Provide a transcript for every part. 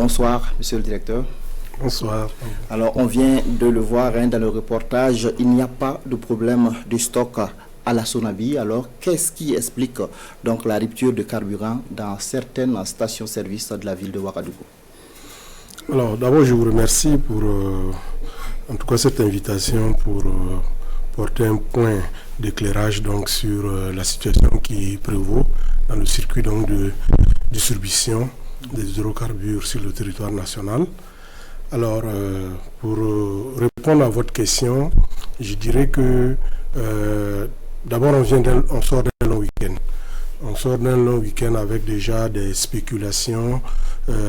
Bonsoir, monsieur le directeur. Bonsoir. Alors, on vient de le voir dans le reportage, il n'y a pas de problème de stock à la Sonabi. Alors, qu'est-ce qui explique donc la rupture de carburant dans certaines stations-service de la ville de Ouagadougou? Alors, d'abord, je vous remercie pour, en tout cas, cette invitation pour porter un point d'éclairage donc sur la situation qui prévaut dans le circuit donc de distribution des hydrocarbures sur le territoire national. Alors, pour répondre à votre question, je dirais que d'abord on sort d'un long week-end. On sort d'un long week-end avec déjà des spéculations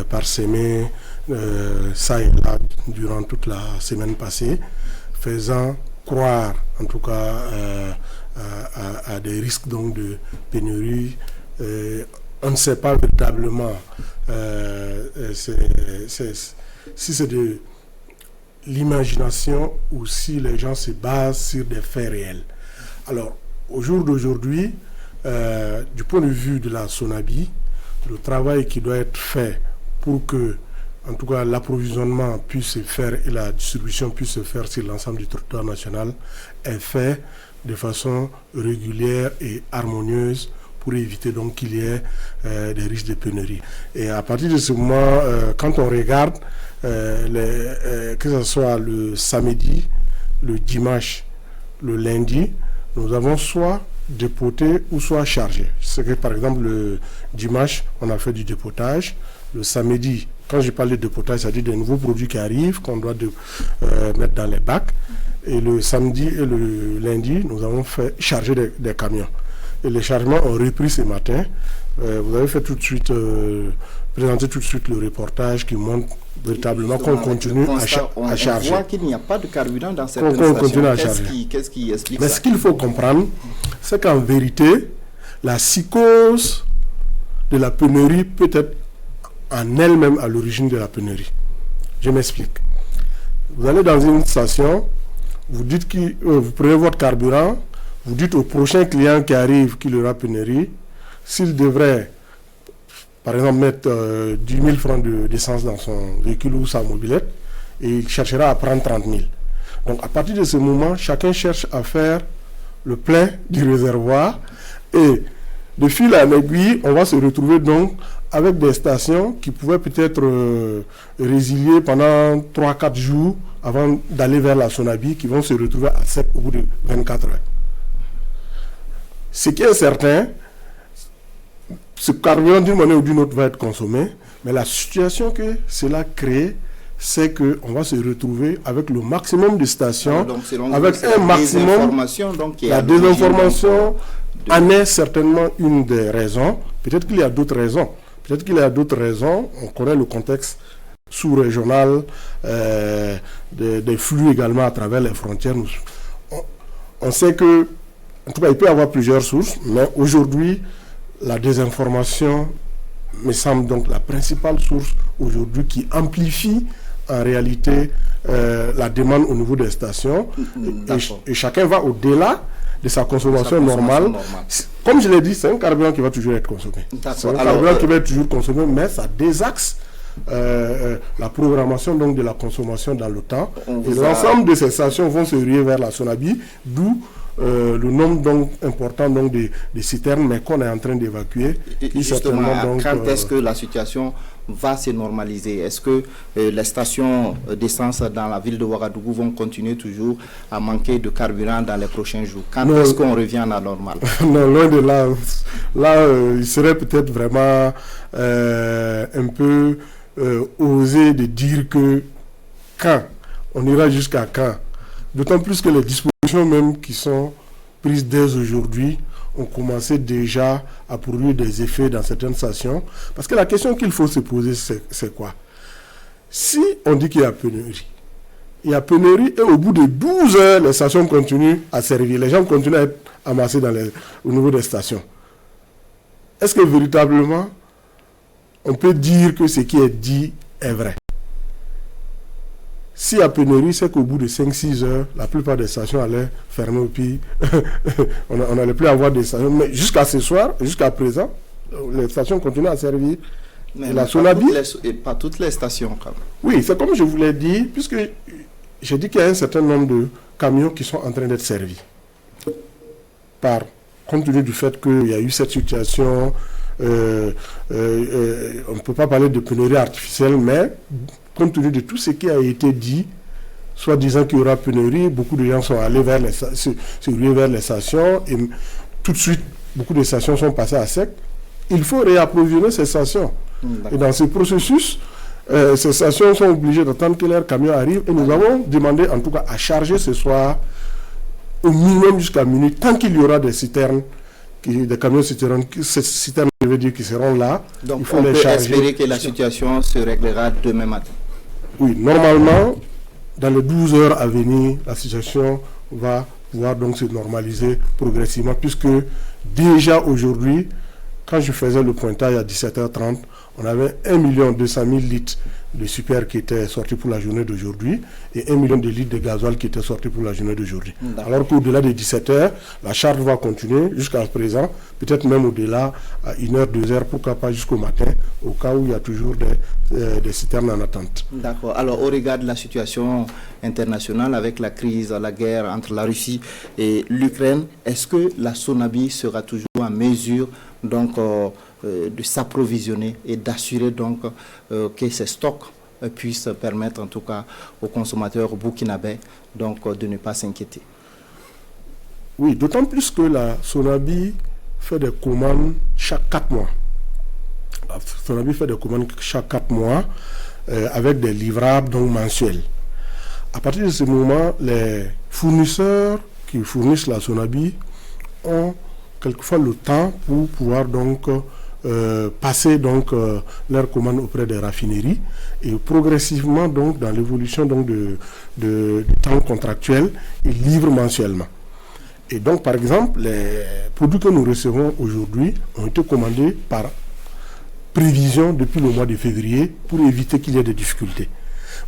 parsemées ça et là durant toute la semaine passée, faisant croire en tout cas à des risques donc de pénurie. On ne sait pas véritablement si c'est de l'imagination ou si les gens se basent sur des faits réels. Alors, au jour d'aujourd'hui, du point de vue de la Sonabi, le travail qui doit être fait pour que, en tout cas, l'approvisionnement puisse se faire et la distribution puisse se faire sur l'ensemble du territoire national est fait de façon régulière et harmonieuse pour éviter donc qu'il y ait des risques de pénurie. Et à partir de ce moment, quand on regarde, que ce soit le samedi, le dimanche, le lundi, nous avons soit dépoté ou soit chargé. C'est que par exemple le dimanche, on a fait du dépotage. Le samedi, quand je parle de dépotage, c'est-à-dire des nouveaux produits qui arrivent, qu'on doit mettre dans les bacs. Et le samedi et le lundi, nous avons fait charger des camions. Et les chargements ont repris ce matin. Vous avez fait tout de suite, présenté tout de suite le reportage qui montre véritablement qu'on continue à charger. On voit qu'il n'y a pas de carburant dans certaines stations. Continue à charger. Qu'est-ce qui explique Mais ça? ce qu'il faut comprendre, c'est qu'en vérité, la psychose de la pénurie peut être en elle-même à l'origine de la pénurie. Je m'explique. Vous allez dans une station, vous dites que vous prenez votre carburant, vous dites au prochain client qui arrive qu'il aura pénurie, s'il devrait, par exemple, mettre 10 000 francs d'essence dans son véhicule ou sa mobilette, et il cherchera à prendre 30 000. Donc à partir de ce moment, chacun cherche à faire le plein du réservoir, et de fil en aiguille, on va se retrouver donc avec des stations qui pouvaient peut-être résilier pendant 3-4 jours avant d'aller vers la Sonabi, qui vont se retrouver à sec au bout de 24 heures. Ce qui est certain, ce carburant d'une manière ou d'une autre va être consommé, mais la situation que cela crée, c'est qu'on va se retrouver avec le maximum de stations, avec un maximum. La désinformation en est certainement une des raisons. Peut-être qu'il y a d'autres raisons. Peut-être qu'il y a d'autres raisons. On connaît le contexte sous-régional, des flux également à travers les frontières. On sait que, en tout cas, il peut y avoir plusieurs sources, mais aujourd'hui, la désinformation me semble donc la principale source aujourd'hui qui amplifie en réalité la demande au niveau des stations. Et chacun va au-delà de sa consommation normale. Comme je l'ai dit, c'est un carburant qui va toujours être consommé. C'est un carburant qui va être toujours consommé, mais ça désaxe la programmation donc de la consommation dans le temps. Et l'ensemble de ces stations vont se ruer vers la Sonabi, d'où le nombre donc important donc de citernes, mais qu'on est en train d'évacuer. Justement, donc, quand est-ce que la situation va se normaliser? Est-ce que les stations d'essence dans la ville de Ouagadougou vont continuer toujours à manquer de carburant dans les prochains jours? Quand est-ce qu'on revient à la normale? Non, loin de là. Là, il serait peut-être vraiment un peu osé de dire que quand, on ira jusqu'à quand. D'autant plus que les dispositions même qui sont prises dès aujourd'hui ont commencé déjà à produire des effets dans certaines stations. Parce que la question qu'il faut se poser, c'est quoi? Si on dit qu'il y a pénurie, il y a pénurie et au bout de 12 heures, les stations continuent à servir. Les gens continuent à être amassés au niveau des stations. Est-ce que véritablement, on peut dire que ce qui est dit est vrai? S'il y a pénurie, c'est qu'au bout de 5-6 heures, la plupart des stations allaient fermer, puis on n'allait plus avoir des stations. Mais jusqu'à ce soir, jusqu'à présent, les stations continuent à servir Mais la Sonabi, pas toutes les stations. Quand même. Oui, c'est comme je vous l'ai dit, puisque j'ai dit qu'il y a un certain nombre de camions qui sont en train d'être servis. Compte tenu du fait qu'il y a eu cette situation, on ne peut pas parler de pénurie artificielle, mais compte tenu de tout ce qui a été dit, soit disant qu'il y aura pénurie, beaucoup de gens sont allés vers les stations et tout de suite, beaucoup de stations sont passées à sec. Il faut réapprovisionner ces stations. Et dans ce processus, ces stations sont obligées d'attendre que leur camion arrive et nous avons demandé en tout cas à charger ce soir au minimum jusqu'à minuit, tant qu'il y aura des citernes, des camions citernes, ces citernes, je veux dire, qui seront là. Donc il faut on peut espérer que la situation se réglera demain matin. Oui, normalement, dans les 12 heures à venir, la situation va pouvoir donc se normaliser progressivement, puisque déjà aujourd'hui, quand je faisais le pointage à 17h30, on avait 1 200 000 litres de super qui étaient sortis pour la journée d'aujourd'hui et 1 million de litres de gasoil qui étaient sortis pour la journée d'aujourd'hui. Alors qu'au-delà de 17h, la charge va continuer jusqu'à présent, peut-être même au-delà, à 1h, 2h, pourquoi pas jusqu'au matin, au cas où il y a toujours des citernes en attente. D'accord. Alors, au regard de la situation internationale avec la crise, la guerre entre la Russie et l'Ukraine, est-ce que la Sonabi sera toujours en mesure donc de s'approvisionner et d'assurer donc que ces stocks puissent permettre en tout cas aux consommateurs burkinabés donc de ne pas s'inquiéter? Oui, d'autant plus que la Sonabi fait des commandes chaque 4 mois. La Sonabi fait des commandes chaque 4 mois avec des livrables donc mensuels. À partir de ce moment, les fournisseurs qui fournissent la Sonabi ont quelquefois le temps pour pouvoir donc passer donc leurs commandes auprès des raffineries et progressivement donc dans l'évolution donc de temps contractuel, ils livrent mensuellement. Et donc par exemple les produits que nous recevons aujourd'hui ont été commandés par prévision depuis le mois de février pour éviter qu'il y ait des difficultés.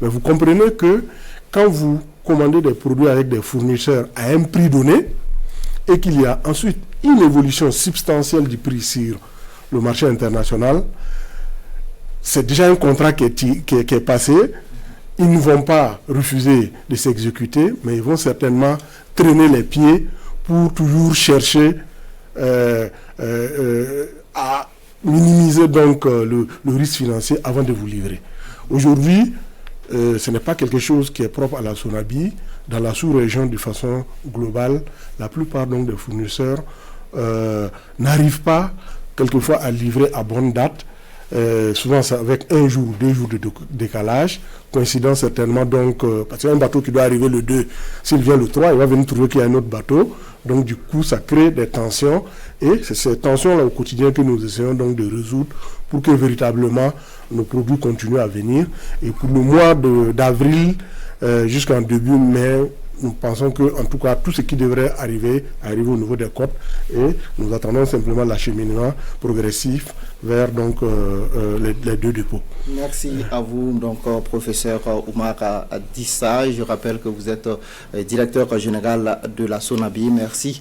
Mais vous comprenez que quand vous commandez des produits avec des fournisseurs à un prix donné et qu'il y a ensuite une évolution substantielle du prix sur le marché international, c'est déjà un contrat qui est passé. Ils ne vont pas refuser de s'exécuter, mais ils vont certainement traîner les pieds pour toujours chercher à minimiser donc le risque financier avant de vous livrer. Aujourd'hui, ce n'est pas quelque chose qui est propre à la Sonabi. Dans la sous-région, de façon globale, la plupart donc des fournisseurs n'arrivent pas quelquefois à livrer à bonne date. Souvent c'est avec 1 jour ou 2 jours de décalage, coïncidant certainement donc, parce qu'un bateau qui doit arriver le 2, s'il vient le 3, il va venir trouver qu'il y a un autre bateau, donc du coup ça crée des tensions, et c'est ces tensions-là au quotidien que nous essayons donc de résoudre pour que véritablement nos produits continuent à venir. Et pour le mois d'avril jusqu'en début mai, nous pensons que, en tout cas, tout ce qui devrait arrive au niveau des côtes, et nous attendons simplement l'acheminement progressif vers donc les 2 dépôts. Merci à vous, donc professeur Oumar Dissa. Je rappelle que vous êtes directeur général de la Sonabi. Merci.